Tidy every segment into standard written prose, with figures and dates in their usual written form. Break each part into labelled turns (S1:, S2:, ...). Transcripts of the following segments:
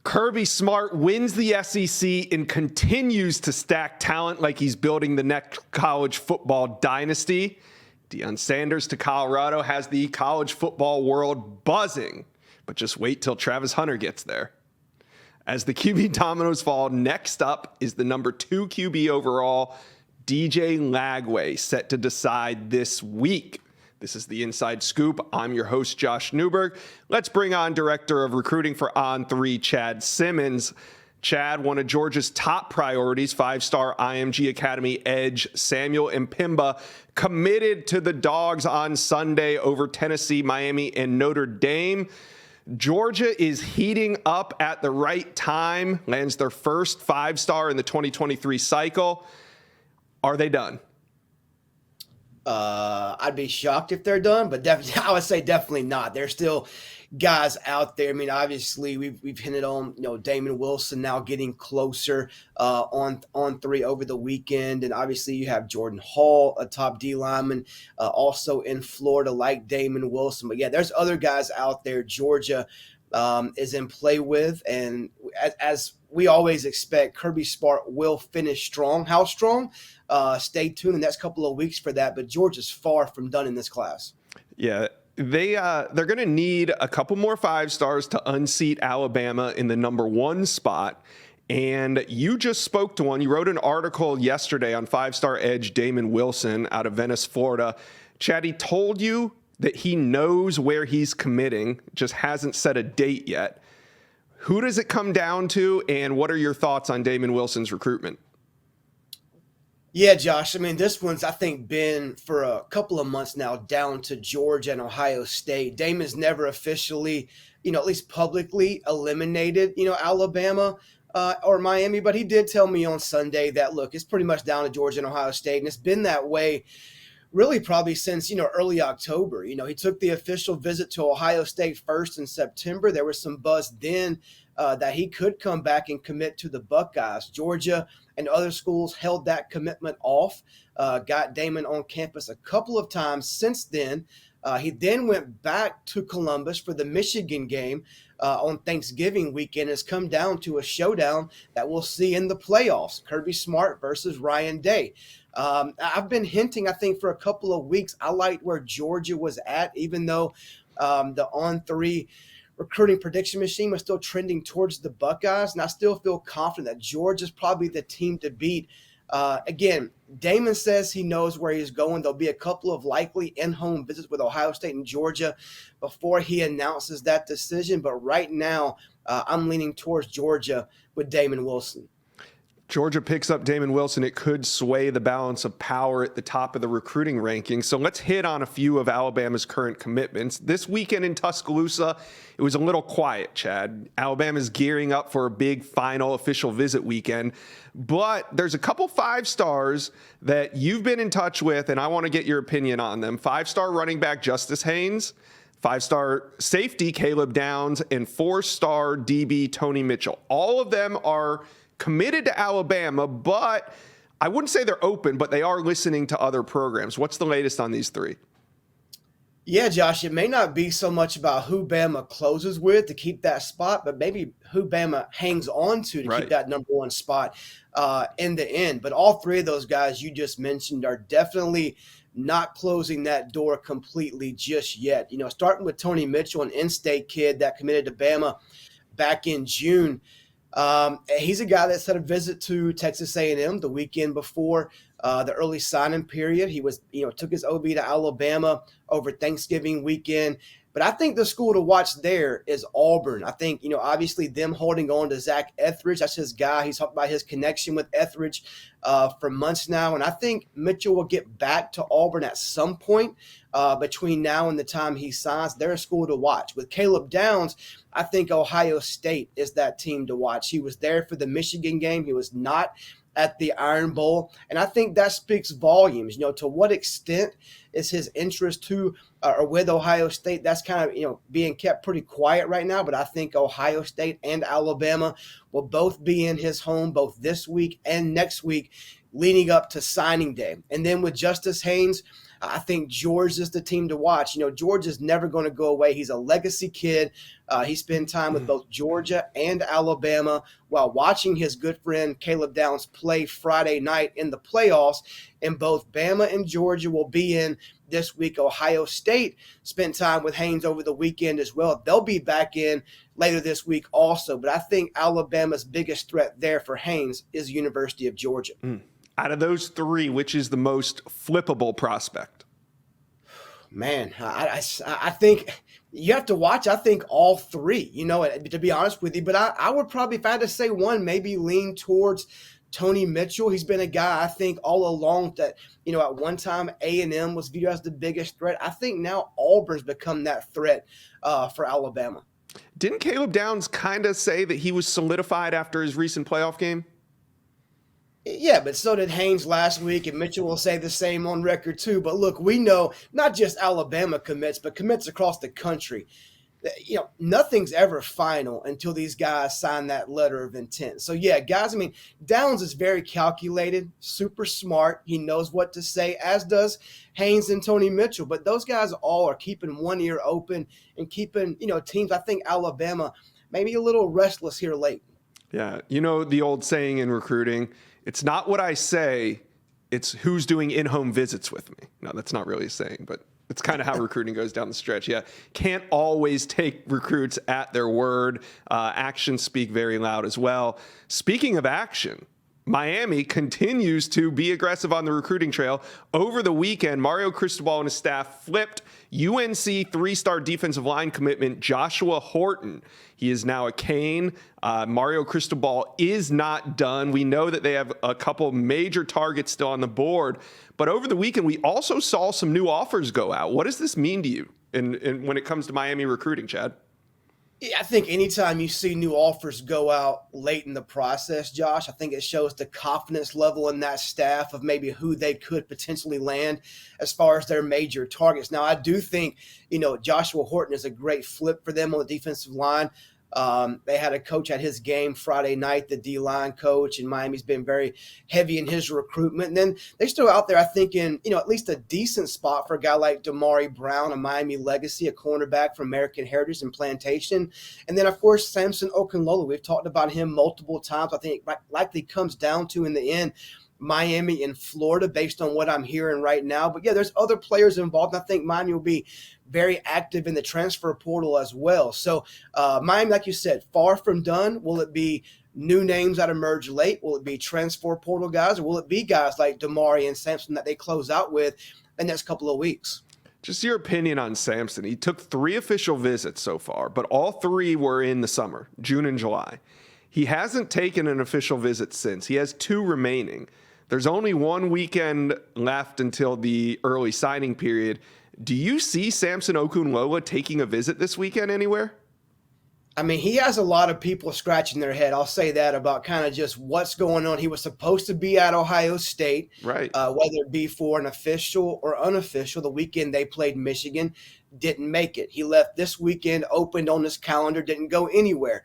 S1: Kirby Smart wins the SEC and continues to stack talent like he's building the next college football dynasty. Deion Sanders to Colorado has the college football world buzzing, but just wait till Travis Hunter gets there. As the QB dominoes fall, next up is the number 2 QB overall, DJ Lagway, set to decide this week. This is the Inside Scoop. I'm your host, Josh Newberg. Let's bring on Director of Recruiting for On3, Chad Simmons. Chad, one of Georgia's top priorities, 5-star IMG Academy edge Samuel Mpimba, committed to the Dogs on Sunday over Tennessee, Miami, and Notre Dame. Georgia is heating up at the right time, lands their first 5-star in the 2023 cycle. Are they done?
S2: I'd be shocked if they're done, but definitely, I would say definitely not. There's still guys out there. I mean, obviously, we've hinted on, Damon Wilson now getting closer on 3 over the weekend, and obviously you have Jordan Hall, a top D lineman, also in Florida, like Damon Wilson. But yeah, there's other guys out there Georgia is in play with, and as we always expect, Kirby Smart will finish strong. How strong? Stay tuned in the next couple of weeks for that, but Georgia's far from done in this class.
S1: Yeah, they're going to need a couple more 5-stars to unseat Alabama in the number 1 spot. And you just spoke to one. You wrote an article yesterday on 5-star edge Damon Wilson out of Venice, Florida. Chad, he told you that he knows where he's committing, just hasn't set a date yet. Who does it come down to, and what are your thoughts on Damon Wilson's recruitment?
S2: Yeah, Josh, I mean, this one's, I think, been for a couple of months now down to Georgia and Ohio State. Damon's never officially, at least publicly eliminated, Alabama or Miami, but he did tell me on Sunday that, look, it's pretty much down to Georgia and Ohio State, and it's been that way really probably since, early October. He took the official visit to Ohio State first in September. There was some buzz then that he could come back and commit to the Buckeyes. Georgia and other schools held that commitment off, got Damon on campus a couple of times since then. He then went back to Columbus for the Michigan game on Thanksgiving weekend. It's come down to a showdown that we'll see in the playoffs, Kirby Smart versus Ryan Day. I've been hinting, I think, for a couple of weeks. I liked where Georgia was at, even though the On3 recruiting prediction machine was still trending towards the Buckeyes, and I still feel confident that Georgia's probably the team to beat. Again, Damon says he knows where he's going. There'll be a couple of likely in-home visits with Ohio State and Georgia before he announces that decision, but right now I'm leaning towards Georgia with Damon Wilson.
S1: Georgia picks up Damon Wilson. It could sway the balance of power at the top of the recruiting rankings. So let's hit on a few of Alabama's current commitments. This weekend in Tuscaloosa, it was a little quiet, Chad. Alabama's gearing up for a big final official visit weekend. But there's a couple 5-stars that you've been in touch with, and I want to get your opinion on them. 5-star running back Justice Haynes, 5-star safety Caleb Downs, and 4-star DB Tony Mitchell. All of them are committed to Alabama, but I wouldn't say they're open, but they are listening to other programs. What's the latest on these 3?
S2: Yeah, Josh, it may not be so much about who Bama closes with to keep that spot, but maybe who Bama hangs on to keep that number 1 spot in the end. But all 3 of those guys you just mentioned are definitely not closing that door completely just yet. Starting with Tony Mitchell, an in-state kid that committed to Bama back in June. He's a guy that had a visit to Texas A&M the weekend before the early signing period. He was, took his OB to Alabama over Thanksgiving weekend. But I think the school to watch there is Auburn. I think, obviously them holding on to Zach Etheridge. That's his guy. He's talked about his connection with Etheridge for months now. And I think Mitchell will get back to Auburn at some point between now and the time he signs. They're a school to watch. With Caleb Downs, I think Ohio State is that team to watch. He was there for the Michigan game. He was not at the Iron Bowl. And I think that speaks volumes. To what extent is his interest to or with Ohio State? That's kind of, being kept pretty quiet right now. But I think Ohio State and Alabama will both be in his home both this week and next week leading up to signing day. And then with Justice Haynes, I think Georgia's the team to watch. Georgia's never going to go away. He's a legacy kid. He spent time with both Georgia and Alabama while watching his good friend Caleb Downs play Friday night in the playoffs. And both Bama and Georgia will be in this week. Ohio State spent time with Haynes over the weekend as well. They'll be back in later this week also. But I think Alabama's biggest threat there for Haynes is University of Georgia.
S1: Out of those three, which is the most flippable prospect?
S2: Man, I think you have to watch, I think, all three, to be honest with you. But I would probably, if I had to say one, maybe lean towards Tony Mitchell. He's been a guy, I think, all along that, at one time A&M was viewed as the biggest threat. I think now Auburn's become that threat for Alabama.
S1: Didn't Caleb Downs kind of say that he was solidified after his recent playoff game?
S2: Yeah, but so did Haynes last week, and Mitchell will say the same on record too. But look, we know not just Alabama commits, but commits across the country. Nothing's ever final until these guys sign that letter of intent. So, yeah, guys, Downs is very calculated, super smart. He knows what to say, as does Haynes and Tony Mitchell. But those guys all are keeping one ear open and keeping, teams, I think Alabama, maybe a little restless here late.
S1: Yeah, the old saying in recruiting, it's not what I say, it's who's doing in-home visits with me. No, that's not really a saying, but it's kind of how recruiting goes down the stretch. Yeah, can't always take recruits at their word. Actions speak very loud as well. Speaking of action, Miami continues to be aggressive on the recruiting trail. Over the weekend, Mario Cristobal and his staff flipped UNC three-star defensive line commitment Joshua Horton. He is now a Cane. Mario Cristobal is not done. We know that they have a couple major targets still on the board. But over the weekend, we also saw some new offers go out. What does this mean to you when it comes to Miami recruiting, Chad?
S2: Yeah, I think anytime you see new offers go out late in the process, Josh, I think it shows the confidence level in that staff of maybe who they could potentially land as far as their major targets. Now, I do think, Joshua Horton is a great flip for them on the defensive line. They had a coach at his game Friday night, the D-line coach, and Miami's been very heavy in his recruitment. And then they're still out there, I think, in, at least a decent spot for a guy like Damari Brown, a Miami legacy, a cornerback from American Heritage and Plantation. And then, of course, Samson Okunlola. We've talked about him multiple times. I think it likely comes down to, in the end, Miami and Florida based on what I'm hearing right now. But, yeah, there's other players involved. I think Miami will be very active in the transfer portal as well. So Miami, like you said, far from done. Will it be new names that emerge late? Will it be transfer portal guys? Or will it be guys like Damari and Samson that they close out with in the next couple of weeks?
S1: Just your opinion on Samson. He took 3 official visits so far, but all 3 were in the summer, June and July. He hasn't taken an official visit since. He has 2 remaining. There's only 1 weekend left until the early signing period. Do you see Samson Okunlola taking a visit this weekend anywhere?
S2: He has a lot of people scratching their head. I'll say that about kind of just what's going on. He was supposed to be at Ohio State,
S1: right?
S2: Whether it be for an official or unofficial. The weekend they played Michigan, didn't make it. He left this weekend, opened on his calendar, didn't go anywhere.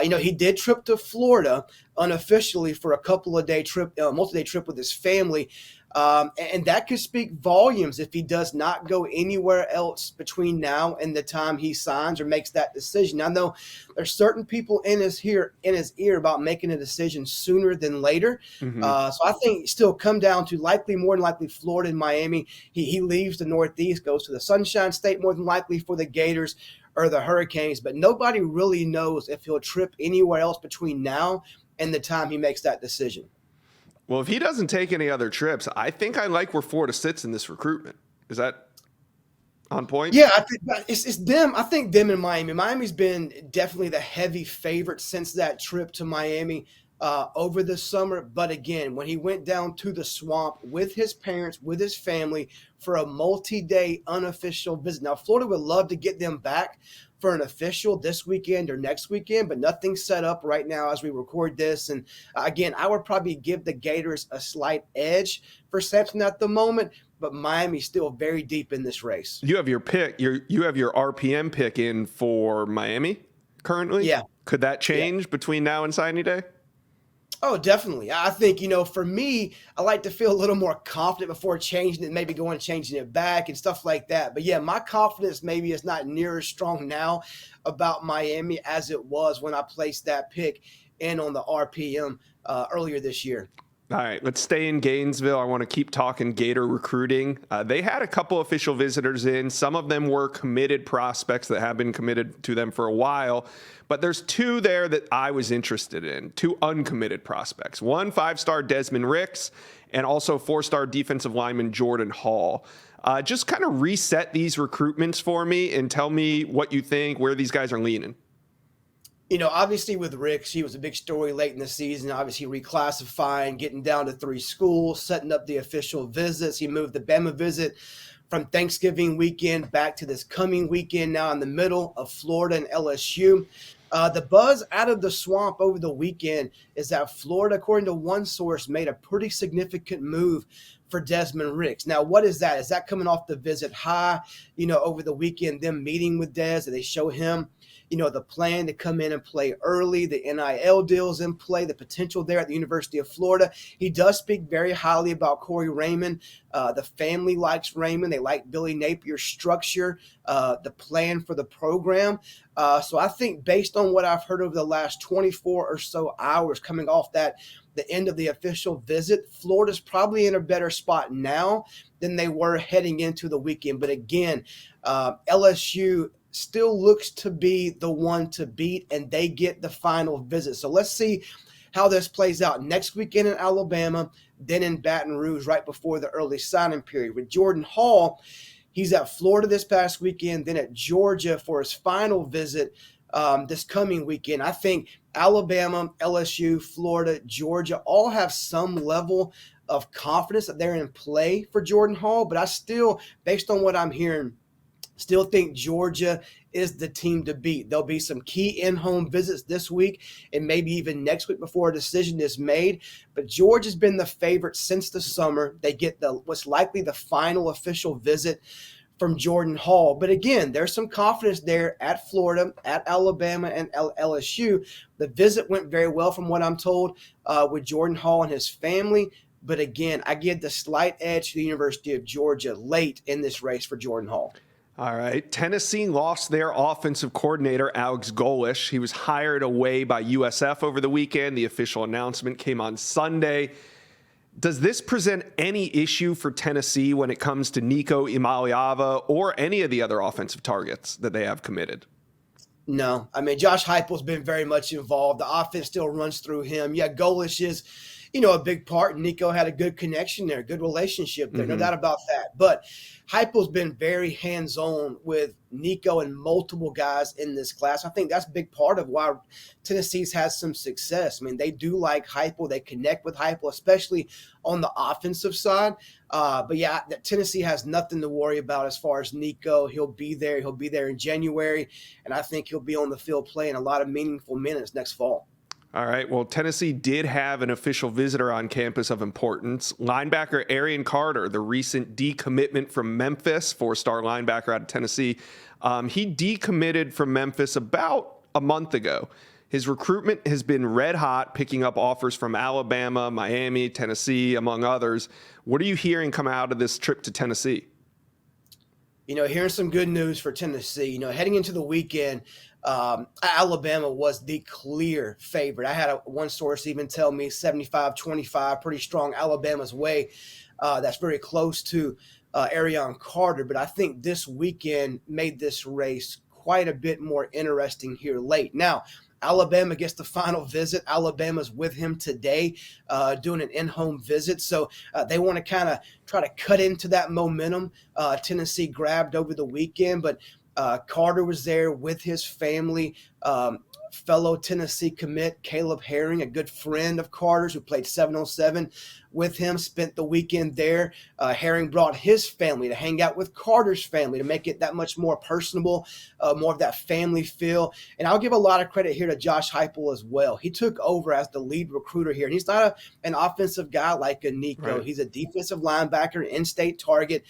S2: He did trip to Florida unofficially for a multi-day trip with his family. And that could speak volumes if he does not go anywhere else between now and the time he signs or makes that decision. I know there's certain people in his ear about making a decision sooner than later. Mm-hmm. So I think still come down to more than likely Florida and Miami. He leaves the Northeast, goes to the Sunshine State more than likely for the Gators or the Hurricanes, but nobody really knows if he'll trip anywhere else between now and the time he makes that decision.
S1: Well, if he doesn't take any other trips, I think I like where Florida sits in this recruitment. Is that on point?
S2: Yeah, I think it's them. I think them and Miami. Miami's been definitely the heavy favorite since that trip to Miami over the summer. But again, when he went down to the swamp with his parents, with his family for a multi-day unofficial visit. Now, Florida would love to get them back for an official this weekend or next weekend, but nothing's set up right now as we record this. And again, I would probably give the Gators a slight edge for Samson at the moment, but Miami's still very deep in this race.
S1: You have your pick. You have your RPM pick in for Miami currently?
S2: Yeah.
S1: Could that change between now and signing day?
S2: Oh, definitely. I think, for me, I like to feel a little more confident before changing it, maybe going and changing it back and stuff like that. But yeah, my confidence maybe is not near as strong now about Miami as it was when I placed that pick in on the RPM earlier this year.
S1: All right, let's stay in Gainesville. I want to keep talking Gator recruiting. They had a couple official visitors in. Some of them were committed prospects that have been committed to them for a while. But there's two there that I was interested in, two uncommitted prospects. One, 5-star Desmond Ricks, and also 4-star defensive lineman Jordan Hall. Just kind of reset these recruitments for me and tell me what you think, where these guys are leaning.
S2: Obviously with Ricks, he was a big story late in the season, obviously reclassifying, getting down to 3 schools, setting up the official visits. He moved the Bama visit from Thanksgiving weekend back to this coming weekend now in the middle of Florida and LSU. The buzz out of the swamp over the weekend is that Florida, according to one source, made a pretty significant move for Desmond Ricks. Now, what is that? Is that coming off the visit high, over the weekend, them meeting with Des, and they show him, the plan to come in and play early, the NIL deals in play, the potential there at the University of Florida. He does speak very highly about Corey Raymond. The family likes Raymond. They like Billy Napier's structure, the plan for the program. So I think based on what I've heard over the last 24 or so hours coming off the end of the official visit, Florida's probably in a better spot now than they were heading into the weekend. But again, LSU still looks to be the one to beat, and they get the final visit. So let's see how this plays out next weekend in Alabama, then in Baton Rouge right before the early signing period. With Jordan Hall, he's at Florida this past weekend, then at Georgia for his final visit this coming weekend. I think Alabama, LSU, Florida, Georgia all have some level of confidence that they're in play for Jordan Hall, but I still, based on what I'm hearing, still think Georgia is the team to beat. There'll be some key in-home visits this week and maybe even next week before a decision is made. But Georgia's been the favorite since the summer. They get what's likely the final official visit from Jordan Hall. But again, there's some confidence there at Florida, at Alabama, and LSU. The visit went very well from what I'm told with Jordan Hall and his family. But again, I give the slight edge to the University of Georgia late in this race for Jordan Hall.
S1: All right. Tennessee lost their offensive coordinator, Alex Golish. He was hired away by USF over the weekend. The official announcement came on Sunday. Does this present any issue for Tennessee when it comes to Nico Iamaleava or any of the other offensive targets that they have committed?
S2: No. I mean, Josh Heupel's been very much involved. The offense still runs through him. Yeah, Golish is, a big part. Nico had a good connection there, good relationship there, no doubt about that. But Heupel's been very hands-on with Nico and multiple guys in this class. I think that's a big part of why Tennessee's had some success. I mean, they do like Heupel. They connect with Heupel, especially on the offensive side. But yeah, Tennessee has nothing to worry about as far as Nico. He'll be there. He'll be there in January, and I think he'll be on the field playing a lot of meaningful minutes next fall.
S1: All right. Well, Tennessee did have an official visitor on campus of importance. Linebacker Arion Carter, the recent decommitment from Memphis, 4-star linebacker out of Tennessee. He decommitted from Memphis about a month ago. His recruitment has been red hot, picking up offers from Alabama, Miami, Tennessee, among others. What are you hearing come out of this trip to Tennessee?
S2: Here's some good news for Tennessee. Heading into the weekend, Alabama was the clear favorite. I had one source even tell me 75-25, pretty strong Alabama's way. That's very close to Arion Carter. But I think this weekend made this race quite a bit more interesting here late. Now, Alabama gets the final visit. Alabama's with him today doing an in-home visit. So they want to kind of try to cut into that momentum Tennessee grabbed over the weekend. But Carter was there with his family, fellow Tennessee commit Caleb Herring, a good friend of Carter's who played 7-on-7 with him, spent the weekend there. Herring brought his family to hang out with Carter's family to make it that much more personable, more of that family feel. And I'll give a lot of credit here to Josh Heupel as well. He took over as the lead recruiter here. And he's not an offensive guy like a Nico. Right. He's a defensive linebacker, in-state target.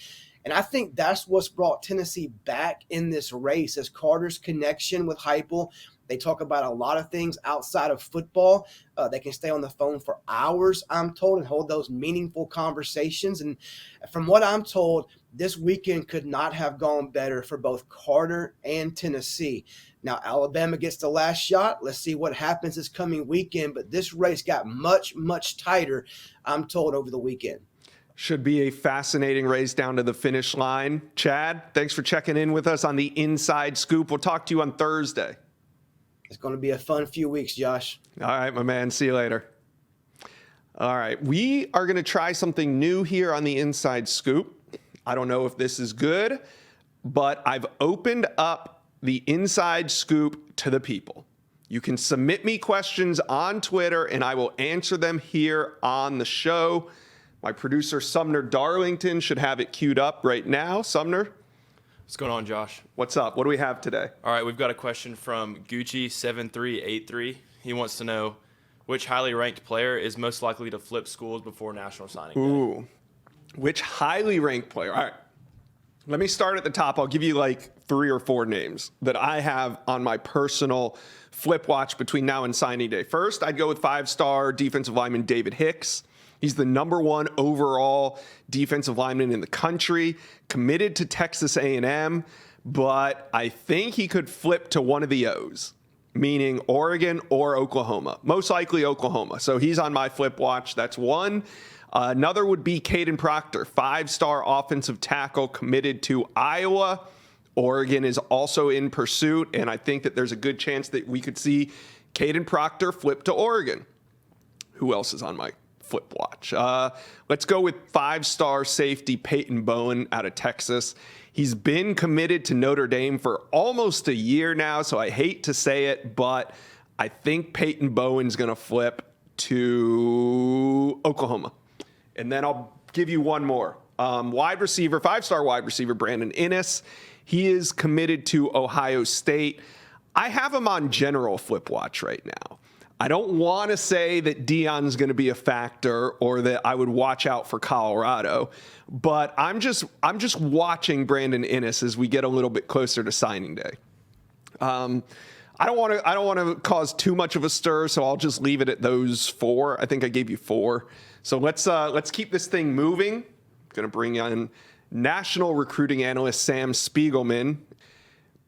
S2: And I think that's what's brought Tennessee back in this race, as Carter's connection with Heupel. They talk about a lot of things outside of football. They can stay on the phone for hours, I'm told, and hold those meaningful conversations. And from what I'm told, this weekend could not have gone better for both Carter and Tennessee. Now, Alabama gets the last shot. Let's see what happens this coming weekend. But this race got much, much tighter, I'm told, over the weekend.
S1: Should be a fascinating race down to the finish line. Chad, thanks for checking in with us on the Inside Scoop. We'll talk to you on Thursday.
S2: It's going to be a fun few weeks, Josh.
S1: All right, my man. See you later. All right. We are going to try something new here on the Inside Scoop. I don't know if this is good, but I've opened up the Inside Scoop to the people. You can submit me questions on Twitter, and I will answer them here on the show. My producer, Sumner Darlington, should have it queued up right now. Sumner?
S3: What's going on, Josh?
S1: What's up? What do we have today?
S3: All right, we've got a question from Gucci7383. He wants to know which highly ranked player is most likely to flip schools before National Signing Day.
S1: Ooh. Which highly ranked player? All right. Let me start at the top. I'll give you like 3 or 4 names that I have on my personal flip watch between now and signing day. First, I'd go with 5-star defensive lineman David Hicks. He's the #1 overall defensive lineman in the country, committed to Texas A&M, but I think he could flip to one of the O's, meaning Oregon or Oklahoma. Most likely Oklahoma. So he's on my flip watch. That's one. Another would be Caden Proctor, 5-star offensive tackle committed to Iowa. Oregon is also in pursuit, and I think that there's a good chance that we could see Caden Proctor flip to Oregon. Who else is on my flip watch? Let's go with 5-star safety Peyton Bowen out of Texas. He's been committed to Notre Dame for almost a year now, so I hate to say it, but I think Peyton Bowen's going to flip to Oklahoma. And then I'll give you one more. Wide receiver, 5-star wide receiver Brandon Inniss. He is committed to Ohio State. I have him on general flip watch right now. I don't want to say that Deion's going to be a factor or that I would watch out for Colorado, but I'm just watching Brandon Inniss as we get a little bit closer to signing day. I don't want to cause too much of a stir, so I'll just leave it at those 4. I think I gave you 4. So let's keep this thing moving. I'm going to bring on national recruiting analyst Sam Spiegelman.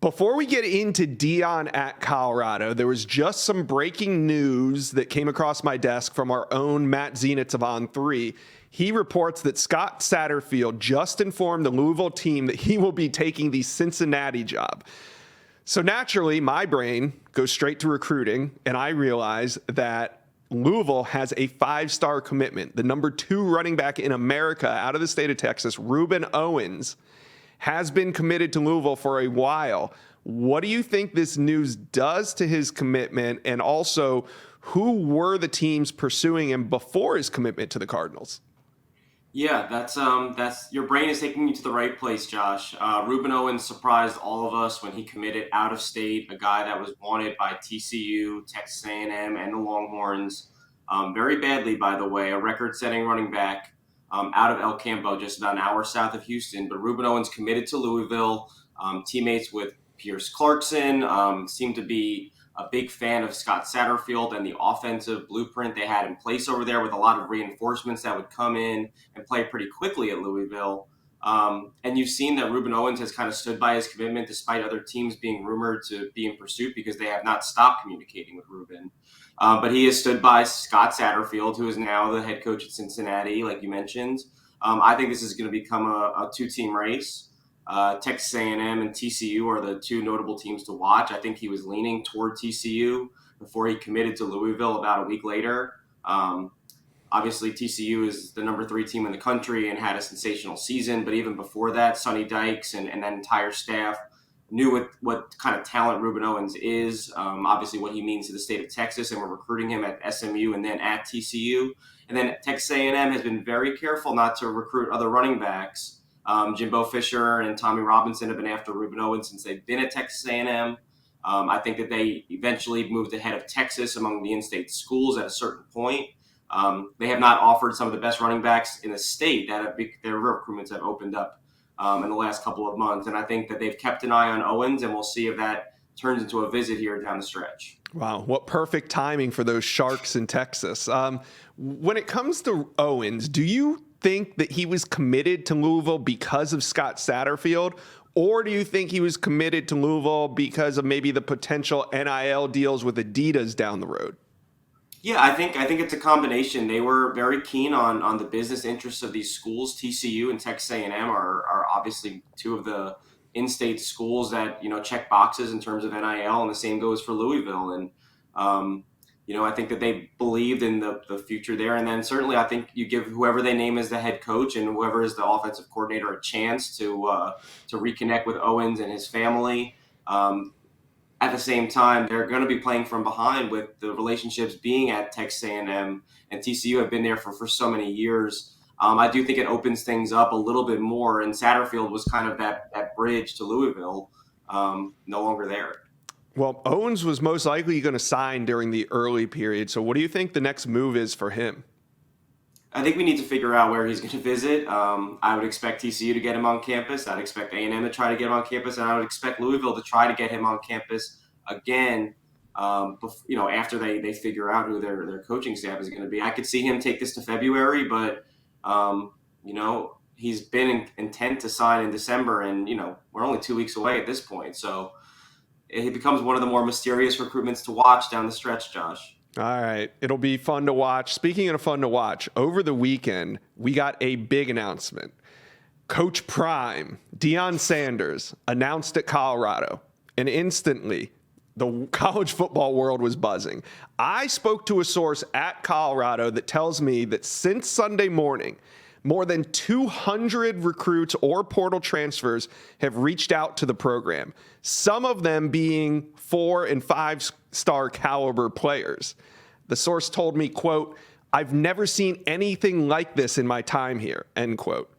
S1: Before we get into Deion at Colorado, there was just some breaking news that came across my desk from our own Matt Zenitz of On3. He reports that Scott Satterfield just informed the Louisville team that he will be taking the Cincinnati job. So naturally, my brain goes straight to recruiting, and I realize that Louisville has a 5-star commitment. The #2 running back in America out of the state of Texas, Ruben Owens, has been committed to Louisville for a while. What do you think this news does to his commitment? And also, who were the teams pursuing him before his commitment to the Cardinals?
S4: Yeah, that's your brain is taking you to the right place, Josh. Ruben Owens surprised all of us when he committed out of state, a guy that was wanted by TCU, Texas A&M, and the Longhorns very badly, by the way, a record-setting running back out of El Campo, just about an hour south of Houston. But Ruben Owens committed to Louisville, teammates with Pierce Clarkson, seemed to be a big fan of Scott Satterfield and the offensive blueprint they had in place over there with a lot of reinforcements that would come in and play pretty quickly at Louisville. And you've seen that Ruben Owens has kind of stood by his commitment despite other teams being rumored to be in pursuit because they have not stopped communicating with Ruben. But he has stood by Scott Satterfield, who is now the head coach at Cincinnati, like you mentioned. I think this is going to become a 2-team race. Texas A&M and TCU are the 2 notable teams to watch. I think he was leaning toward TCU before he committed to Louisville about a week later. Obviously, TCU is the #3 team in the country and had a sensational season. But even before that, Sonny Dykes and that entire staff knew what kind of talent Ruben Owens is, obviously what he means to the state of Texas, and we're recruiting him at SMU and then at TCU. And then Texas A&M has been very careful not to recruit other running backs. Jimbo Fisher and Tommy Robinson have been after Ruben Owens since they've been at Texas A&M. I think that they eventually moved ahead of Texas among the in-state schools at a certain point. They have not offered some of the best running backs in the state that their recruitments have opened up in the last couple of months. And I think that they've kept an eye on Owens, and we'll see if that turns into a visit here down the stretch.
S1: Wow, what perfect timing for those Sharks in Texas. When it comes to Owens, do you think that he was committed to Louisville because of Scott Satterfield, or do you think he was committed to Louisville because of maybe the potential NIL deals with Adidas down the road?
S4: Yeah, I think it's a combination. They were very keen on the business interests of these schools. TCU and Texas A&M are obviously two of the in-state schools that, check boxes in terms of NIL, and the same goes for Louisville. And I think that they believed in the future there. And then certainly I think you give whoever they name as the head coach and whoever is the offensive coordinator a chance to reconnect with Owens and his family. At the same time, they're going to be playing from behind with the relationships being at Texas A&M and TCU have been there for so many years. I do think it opens things up a little bit more, and Satterfield was kind of that bridge to Louisville, no longer there.
S1: Well, Owens was most likely going to sign during the early period. So what do you think the next move is for him?
S4: I think we need to figure out where he's going to visit. I would expect TCU to get him on campus. I'd expect A&M to try to get him on campus, and I would expect Louisville to try to get him on campus again. After they figure out who their coaching staff is going to be. I could see him take this to February, but he's been intent to sign in December, and we're only 2 weeks away at this point. So it becomes one of the more mysterious recruitments to watch down the stretch, Josh.
S1: All right. It'll be fun to watch. Speaking of fun to watch, over the weekend, we got a big announcement. Coach Prime, Deion Sanders, announced at Colorado, and instantly the college football world was buzzing. I spoke to a source at Colorado that tells me that since Sunday morning, more than 200 recruits or portal transfers have reached out to the program, some of them being 4- and 5-star caliber players. The source told me, quote, "I've never seen anything like this in my time here," end quote.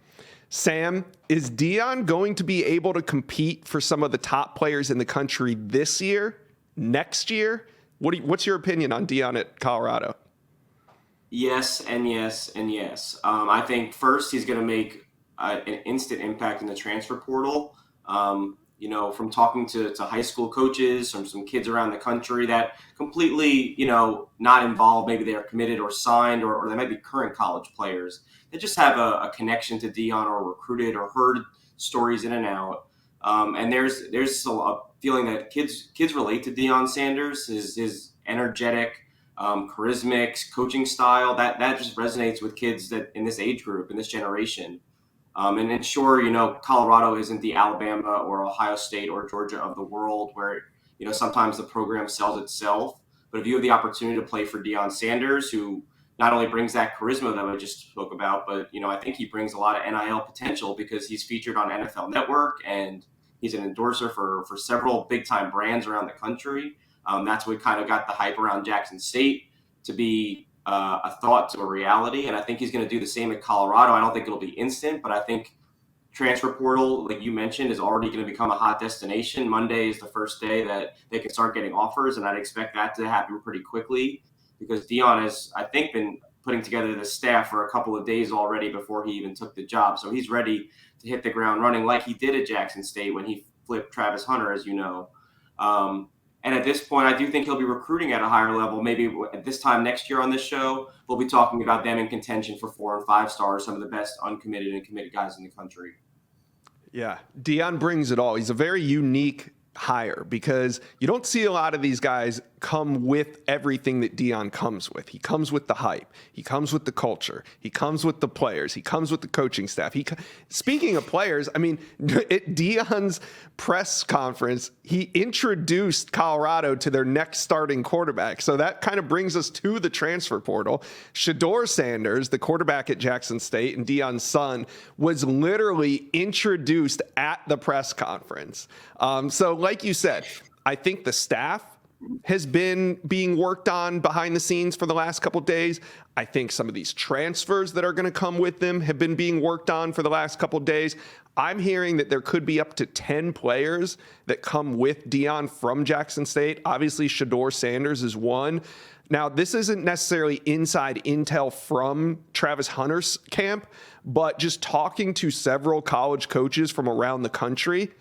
S1: Sam, is Deion going to be able to compete for some of the top players in the country this year, next year? What's your opinion on Deion at Colorado?
S4: Yes, and yes, and yes. I think first he's going to make an instant impact in the transfer portal. From talking to high school coaches, from some kids around the country that completely, not involved, maybe they're committed or signed, or they might be current college players. They just have a connection to Deion or recruited or heard stories in and out. And there's a feeling that kids relate to Deion Sanders, his energetic, charismatic coaching style that just resonates with kids that in this age group, in this generation. And sure, Colorado isn't the Alabama or Ohio State or Georgia of the world where, sometimes the program sells itself. But if you have the opportunity to play for Deion Sanders, who not only brings that charisma that I just spoke about, but, I think he brings a lot of NIL potential because he's featured on NFL Network and he's an endorser for several big-time brands around the country. That's what kind of got the hype around Jackson State to be a thought to a reality. And I think he's going to do the same at Colorado. I don't think it'll be instant, but I think transfer portal, like you mentioned, is already going to become a hot destination. Monday is the first day that they can start getting offers, and I'd expect that to happen pretty quickly because Deion has, I think, been putting together the staff for a couple of days already before he even took the job. So he's ready to hit the ground running like he did at Jackson State when he flipped Travis Hunter, as you know. And at this point, I do think he'll be recruiting at a higher level. Maybe at this time next year on this show, we'll be talking about them in contention for 4 and 5 stars, some of the best uncommitted and committed guys in the country.
S1: Yeah, Deion brings it all. He's a very unique hire because you don't see a lot of these guys come with everything that Deion comes with. He comes with the hype. He comes with the culture. He comes with the players. He comes with the coaching staff. Speaking of players, I mean, at Deion's press conference, he introduced Colorado to their next starting quarterback. So that kind of brings us to the transfer portal. Shedeur Sanders, the quarterback at Jackson State and Deion's son, was literally introduced at the press conference. So like you said, I think the staff has been being worked on behind the scenes for the last couple of days. I think some of these transfers that are going to come with them have been being worked on for the last couple of days. I'm hearing that there could be up to 10 players that come with Deion from Jackson State. Obviously, Shedeur Sanders is one. Now, this isn't necessarily inside intel from Travis Hunter's camp, but just talking to several college coaches from around the country,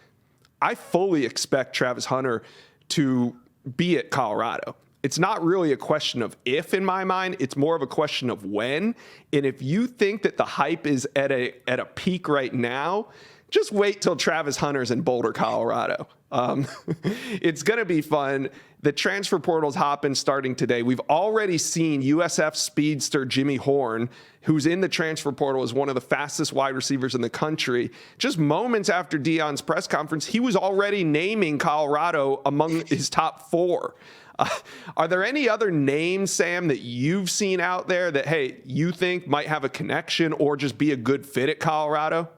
S1: I fully expect Travis Hunter to be at Colorado. It's not really a question of if, in my mind. It's more of a question of when. And if you think that the hype is at a peak right now, just wait till Travis Hunter's in Boulder, Colorado. It's going to be fun. The transfer portal's hopping starting today. We've already seen USF speedster Jimmy Horn, who's in the transfer portal as one of the fastest wide receivers in the country. Just moments after Deion's press conference, he was already naming Colorado among his top 4. Are there any other names, Sam, that you've seen out there that, hey, you think might have a connection or just be a good fit at Colorado?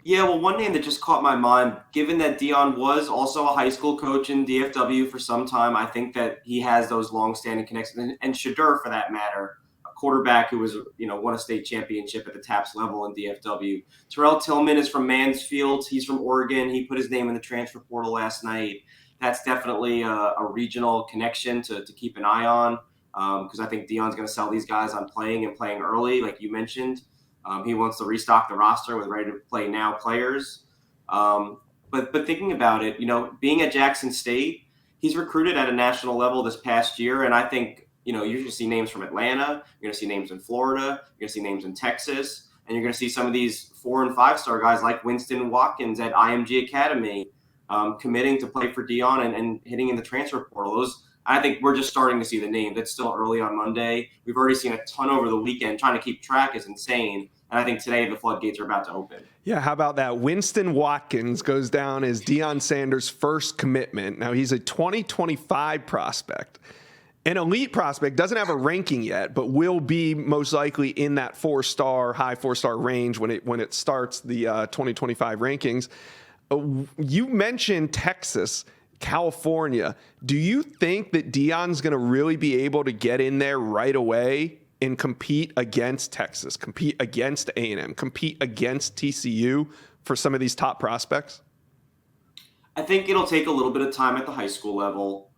S4: Yeah, well, one name that just caught my mind, given that Deion was also a high school coach in DFW for some time, I think that he has those long-standing connections. And Shadur, for that matter, a quarterback who was, won a state championship at the TAPS level in DFW. Terrell Tillman is from Mansfield. He's from Oregon. He put his name in the transfer portal last night. That's definitely a regional connection to keep an eye on, because I think Deion's going to sell these guys on playing early, like you mentioned. He wants to restock the roster with ready-to-play now players. But thinking about it, being at Jackson State, he's recruited at a national level this past year, and I think, you're going to see names from Atlanta, you're going to see names in Florida, you're going to see names in Texas, and you're going to see some of these 4- and 5-star guys like Winston Watkins at IMG Academy committing to play for Deion and hitting in the transfer portal. I think we're just starting to see the name. That's still early on Monday. We've already seen a ton over the weekend. Trying to keep track is insane. And I think today the floodgates are about to open.
S1: Yeah, how about that? Winston Watkins goes down as Deion Sanders' first commitment. Now, he's a 2025 prospect. An elite prospect, doesn't have a ranking yet, but will be most likely in that 4-star, high 4-star range when it starts the 2025 rankings. You mentioned Texas, California. Do you think that Deion's going to really be able to get in there right away and compete against Texas, compete against A&M, compete against TCU for some of these top prospects?
S4: I think it'll take a little bit of time at the high school level.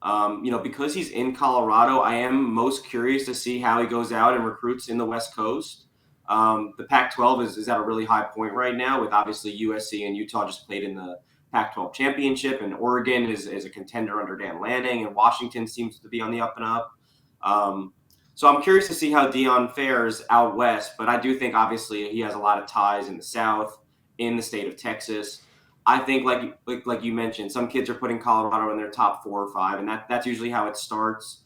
S4: Because he's in Colorado, I am most curious to see how he goes out and recruits in the West Coast. The Pac-12 is at a really high point right now, with obviously USC and Utah just played in the Pac-12 championship, and Oregon is a contender under Dan Lanning, and Washington seems to be on the up and up. So I'm curious to see how Deion fares out west, but I do think obviously he has a lot of ties in the South, in the state of Texas. I think like you mentioned, some kids are putting Colorado in their top 4 or 5, and that's usually how it starts.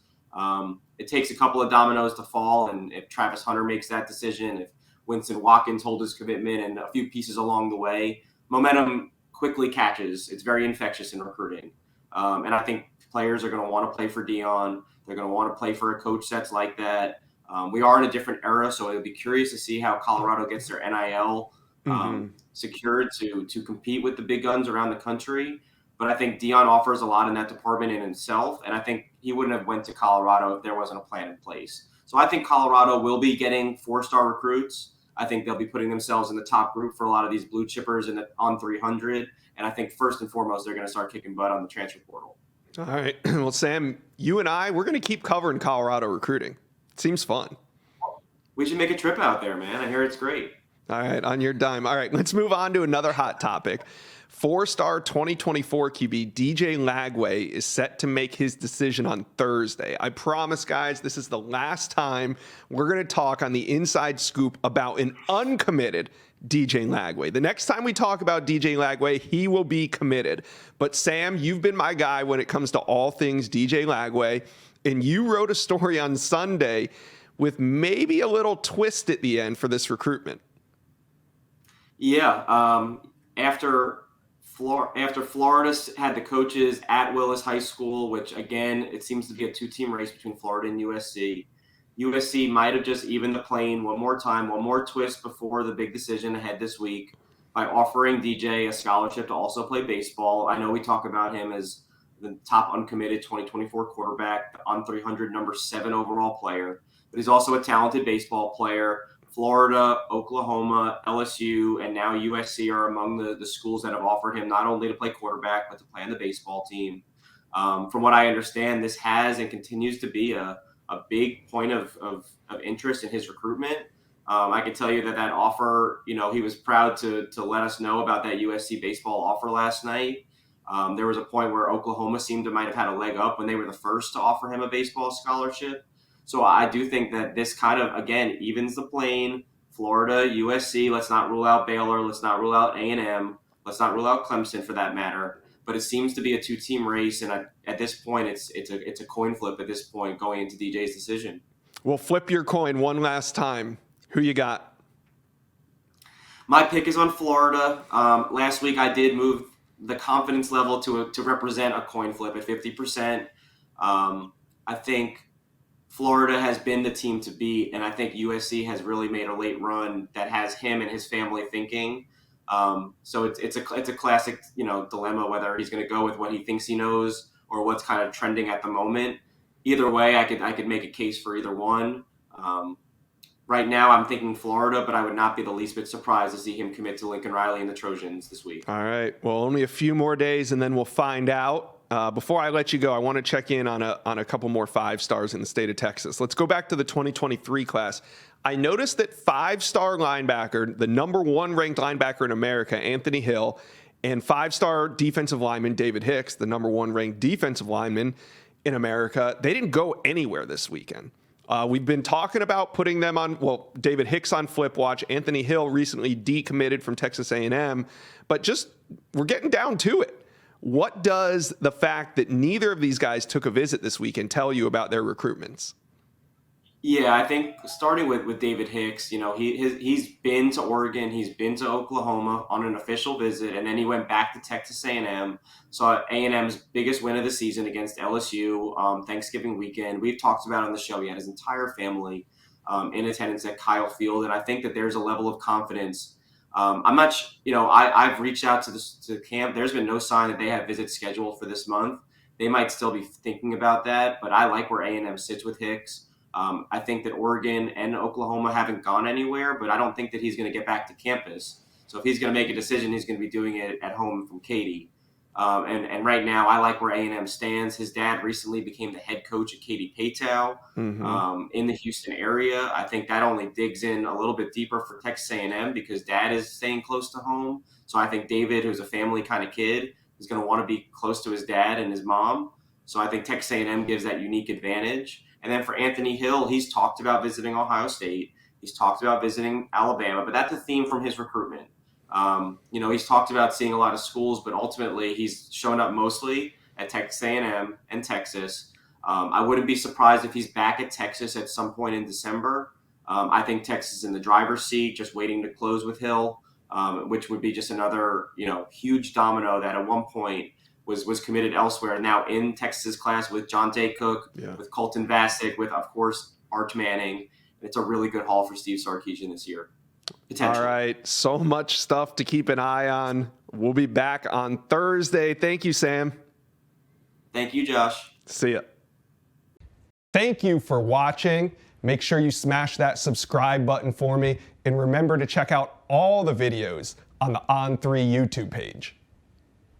S4: It takes a couple of dominoes to fall, and if Travis Hunter makes that decision, if Winston Watkins holds his commitment, and a few pieces along the way, momentum quickly catches. It's very infectious in recruiting. And I think players are going to want to play for Deion. They're going to want to play for a coach that's like that. We are in a different era, so it'll be curious to see how Colorado gets their NIL secured to compete with the big guns around the country. But I think Deion offers a lot in that department in himself, and I think he wouldn't have went to Colorado if there wasn't a plan in place. So I think Colorado will be getting 4-star recruits. I think they'll be putting themselves in the top group for a lot of these blue chippers on 300. And I think first and foremost, they're going to start kicking butt on the transfer portal.
S1: All right. Well, Sam, you and we're going to keep covering Colorado recruiting. It seems fun.
S4: We should make a trip out there, man. I hear it's great.
S1: All right. On your dime. All right. Let's move on to another hot topic. 4-star 2024 QB DJ Lagway is set to make his decision on Thursday. I promise, guys, this is the last time we're going to talk on the inside scoop about an uncommitted DJ Lagway. The next time we talk about DJ Lagway, he will be committed. But Sam, you've been my guy when it comes to all things DJ Lagway, and you wrote a story on Sunday with maybe a little twist at the end for this recruitment.
S4: Yeah. After Florida had the coaches at Willis High School, which again, it seems to be a 2-team race between Florida and USC. USC might have just evened the plane one more time, one more twist before the big decision ahead this week by offering DJ a scholarship to also play baseball. I know we talk about him as the top uncommitted 2024 quarterback, on 300, number 7 overall player, but he's also a talented baseball player. Florida, Oklahoma, LSU, and now USC are among the schools that have offered him not only to play quarterback, but to play on the baseball team. From what I understand, this has and continues to be a big point of interest in his recruitment. I can tell you that offer, he was proud to let us know about that USC baseball offer last night. There was a point where Oklahoma seemed to might have had a leg up when they were the first to offer him a baseball scholarship. So I do think that this kind of, again, evens the plane. Florida, USC, let's not rule out Baylor, let's not rule out A&M, let's not rule out Clemson for that matter. But it seems to be a two-team race, and at this point, it's a coin flip at this point going into DJ's decision.
S1: Well, flip your coin one last time. Who you got?
S4: My pick is on Florida. Last week, I did move the confidence level to represent a coin flip at 50%. I think Florida has been the team to beat, and I think USC has really made a late run that has him and his family thinking. So it's a classic, dilemma whether he's going to go with what he thinks he knows or what's kind of trending at the moment. Either way, I could make a case for either one. Right now, I'm thinking Florida, but I would not be the least bit surprised to see him commit to Lincoln Riley and the Trojans this week.
S1: All right. Well, only a few more days, and then we'll find out. Before I let you go, I want to check in on a couple more 5-stars in the state of Texas. Let's go back to the 2023 class. I noticed that 5-star linebacker, the number 1 ranked linebacker in America, Anthony Hill, and 5-star defensive lineman David Hicks, the number 1 ranked defensive lineman in America, they didn't go anywhere this weekend. We've been talking about putting them on, David Hicks on flip watch. Anthony Hill recently decommitted from Texas A&M, but we're getting down to it. What does the fact that neither of these guys took a visit this weekend tell you about their recruitments?
S4: Yeah, I think starting with David Hicks, he's been to Oregon, he's been to Oklahoma on an official visit, and then he went back to Texas A&M. Saw A&M's biggest win of the season against LSU Thanksgiving weekend. We've talked about on the show, he had his entire family in attendance at Kyle Field, and I think that there's a level of confidence. I'm not, I've reached out to camp. There's been no sign that they have visits scheduled for this month. They might still be thinking about that, but I like where A&M sits with Hicks. I think that Oregon and Oklahoma haven't gone anywhere, but I don't think that he's going to get back to campus. So if he's going to make a decision, he's going to be doing it at home from Katy. And right now, I like where A&M stands. His dad recently became the head coach at Katy Paytow in the Houston area. I think that only digs in a little bit deeper for Texas A&M because dad is staying close to home. So I think David, who's a family kind of kid, is going to want to be close to his dad and his mom. So I think Texas A&M gives that unique advantage. And then for Anthony Hill, he's talked about visiting Ohio State. He's talked about visiting Alabama, but that's a theme from his recruitment. He's talked about seeing a lot of schools, but ultimately he's shown up mostly at Texas A&M and Texas. I wouldn't be surprised if he's back at Texas at some point in December. I think Texas is in the driver's seat, just waiting to close with Hill, which would be just another, huge domino that at one point was committed elsewhere. Now in Texas class with John Daycook, with Colton Vasek, with, of course, Arch Manning. It's a really good haul for Steve Sarkisian this year. Potentially.
S1: All right. So much stuff to keep an eye on. We'll be back on Thursday. Thank you, Sam.
S4: Thank you, Josh.
S1: See ya. Thank you for watching. Make sure you smash that subscribe button for me. And remember to check out all the videos on the On3 YouTube page.